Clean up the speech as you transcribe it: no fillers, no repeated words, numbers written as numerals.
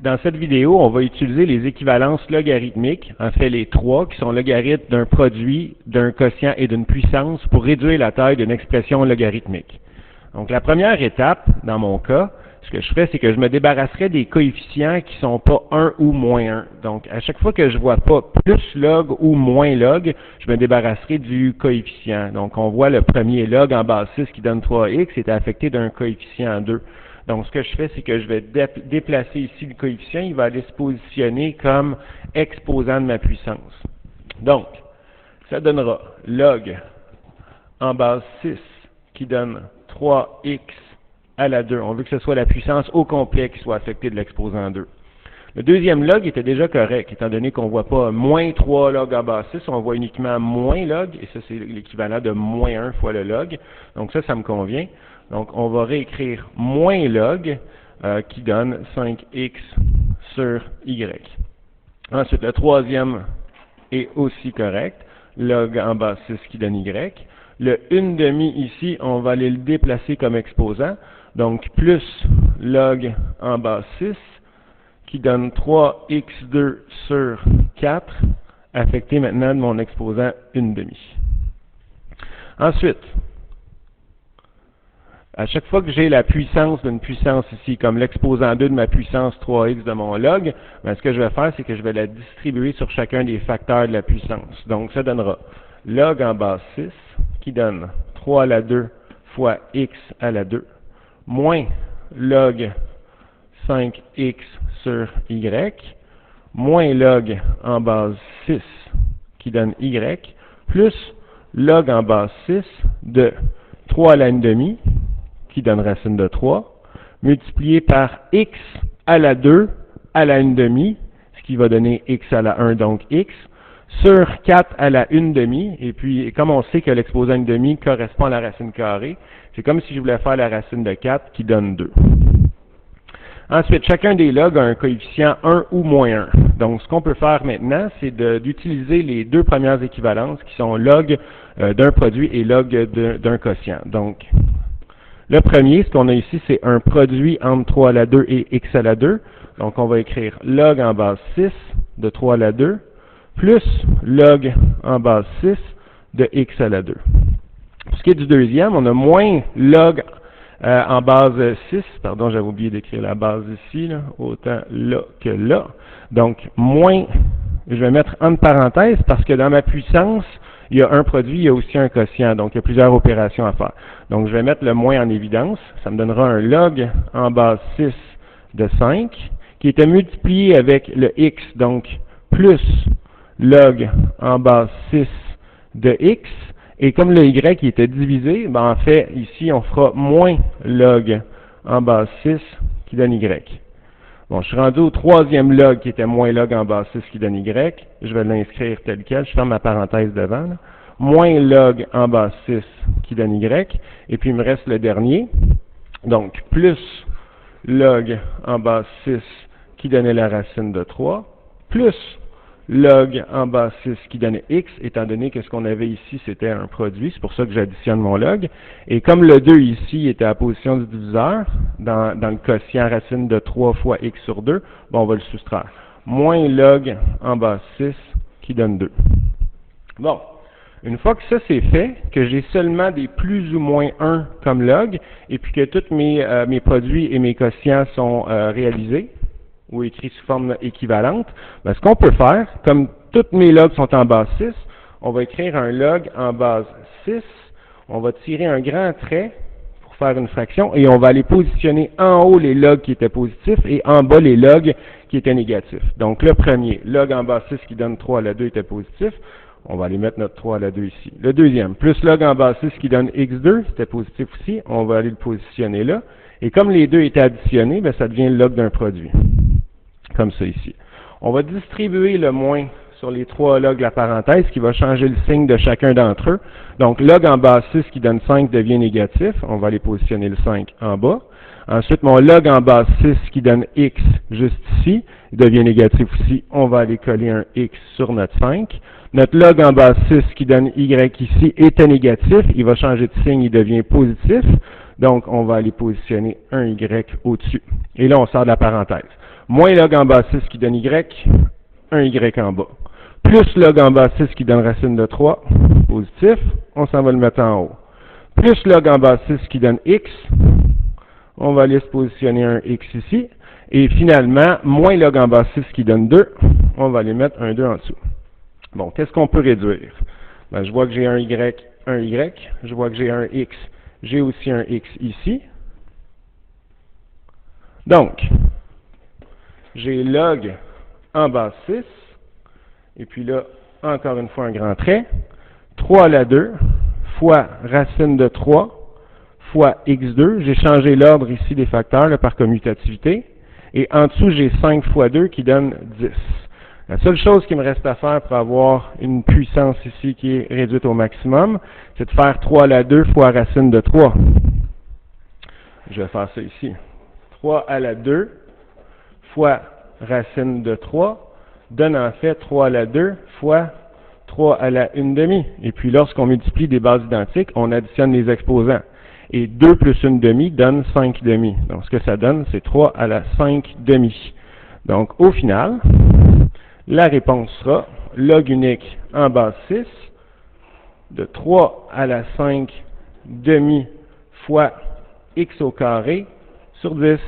Dans cette vidéo, on va utiliser les équivalences logarithmiques, en fait les trois, qui sont logarithmes d'un produit, d'un quotient et d'une puissance pour réduire la taille d'une expression logarithmique. Donc la première étape, dans mon cas, ce que je fais, c'est que je me débarrasserai des coefficients qui ne sont pas 1 ou moins 1. Donc à chaque fois que je ne vois pas plus log ou moins log, je me débarrasserai du coefficient. Donc on voit le premier log en base 6 qui donne 3x est affecté d'un coefficient 2. Donc, ce que je fais, c'est que je vais déplacer ici le coefficient. Il va aller se positionner comme exposant de ma puissance. Donc, ça donnera log en base 6 qui donne 3x à la 2. On veut que ce soit la puissance au complet qui soit affectée de l'exposant 2. Le deuxième log était déjà correct, étant donné qu'on ne voit pas moins 3 log en base 6, on voit uniquement moins log, et ça, c'est l'équivalent de moins 1 fois le log. Donc, ça me convient. Donc, on va réécrire moins log qui donne 5x sur y. Ensuite, le troisième est aussi correct. Log en base 6 qui donne y. Le 1/2 ici, on va aller le déplacer comme exposant. Donc, plus log en base 6 qui donne 3x2 sur 4, affecté maintenant de mon exposant 1/2. Ensuite, à chaque fois que j'ai la puissance d'une puissance ici, comme l'exposant 2 de ma puissance 3x de mon log, ben, ce que je vais faire, c'est que je vais la distribuer sur chacun des facteurs de la puissance. Donc, ça donnera log en base 6, qui donne 3 à la 2 fois x à la 2, moins log 5x sur y, moins log en base 6, qui donne y, plus log en base 6 de 3 à la 1/2, qui donne racine de 3, multiplié par x à la 2 à la 1/2, ce qui va donner x à la 1, donc x, sur 4 à la 1/2, et puis comme on sait que l'exposant 1/2 correspond à la racine carrée, c'est comme si je voulais faire la racine de 4 qui donne 2. Ensuite, chacun des logs a un coefficient 1 ou moins 1. Donc, ce qu'on peut faire maintenant, c'est d'utiliser les deux premières équivalences qui sont log d'un produit et log d'un quotient. Donc, le premier, ce qu'on a ici, c'est un produit entre 3 à la 2 et x à la 2. Donc, on va écrire log en base 6 de 3 à la 2, plus log en base 6 de x à la 2. Pour ce qui est du deuxième, on a moins log en base 6, pardon, j'avais oublié d'écrire la base ici, là, autant là que là. Donc, moins, je vais mettre entre parenthèses parce que dans ma puissance, il y a un produit, il y a aussi un quotient, donc il y a plusieurs opérations à faire. Donc, je vais mettre le moins en évidence. Ça me donnera un log en base 6 de 5, qui était multiplié avec le x, donc plus log en base 6 de x. Et comme le y qui était divisé, ben en fait, ici, on fera moins log en base 6 qui donne y. Bon, je suis rendu au troisième log qui était moins log en base 6 qui donne y. Je vais l'inscrire tel quel. Je ferme ma parenthèse devant. Là. Moins log en base 6 qui donne y. Et puis, il me reste le dernier. Donc, plus log en base 6 qui donnait la racine de 3, plus log en base 6 qui donnait x, étant donné que ce qu'on avait ici, c'était un produit. C'est pour ça que j'additionne mon log. Et comme le 2 ici était à la position du diviseur, dans le quotient racine de 3 fois x sur 2, bon, on va le soustraire. Moins log en base 6 qui donne 2. Bon, une fois que ça c'est fait, que j'ai seulement des plus ou moins 1 comme log, et puis que tous mes produits et mes quotients sont réalisés, ou écrit sous forme équivalente, ben, ce qu'on peut faire, comme tous mes logs sont en base 6, on va écrire un log en base 6, on va tirer un grand trait pour faire une fraction, et on va aller positionner en haut les logs qui étaient positifs et en bas les logs qui étaient négatifs. Donc le premier, log en base 6 qui donne 3 à la 2 était positif, on va aller mettre notre 3 à la 2 ici. Le deuxième, plus log en base 6 qui donne x2, c'était positif aussi, on va aller le positionner là, et comme les deux étaient additionnés, ben, ça devient le log d'un produit. Comme ça ici. On va distribuer le moins sur les trois logs de la parenthèse qui va changer le signe de chacun d'entre eux. Donc, log en base 6 qui donne 5 devient négatif. On va aller positionner le 5 en bas. Ensuite, mon log en base 6 qui donne x juste ici, il devient négatif aussi. On va aller coller un x sur notre 5. Notre log en base 6 qui donne y ici était négatif. Il va changer de signe, il devient positif. Donc, on va aller positionner un y au-dessus. Et là, on sort de la parenthèse. moins log en bas 6 qui donne y, 1 y en bas. Plus log en bas 6 qui donne racine de 3, positif, on s'en va le mettre en haut. Plus log en bas 6 qui donne x, on va aller se positionner un x ici. Et finalement, moins log en bas 6 qui donne 2, on va aller mettre un 2 en dessous. Bon, qu'est-ce qu'on peut réduire? Ben, je vois que j'ai un y, je vois que j'ai un x, j'ai aussi un x ici. Donc, j'ai log en base 6, et puis là, encore une fois un grand trait, 3 à la 2 fois racine de 3 fois x2. J'ai changé l'ordre ici des facteurs là, par commutativité. Et en dessous, j'ai 5 fois 2 qui donne 10. La seule chose qui me reste à faire pour avoir une puissance ici qui est réduite au maximum, c'est de faire 3 à la 2 fois racine de 3. Je vais faire ça ici. 3 à la 2 fois racine de 3 donne en fait 3 à la 2 fois 3 à la 1 demi. Et puis lorsqu'on multiplie des bases identiques, on additionne les exposants. Et 2 plus 1 demi donne 5 demi. Donc ce que ça donne, c'est 3 à la 5 demi. Donc au final, la réponse sera log unique en base 6 de 3 à la 5 demi fois x au carré sur 10.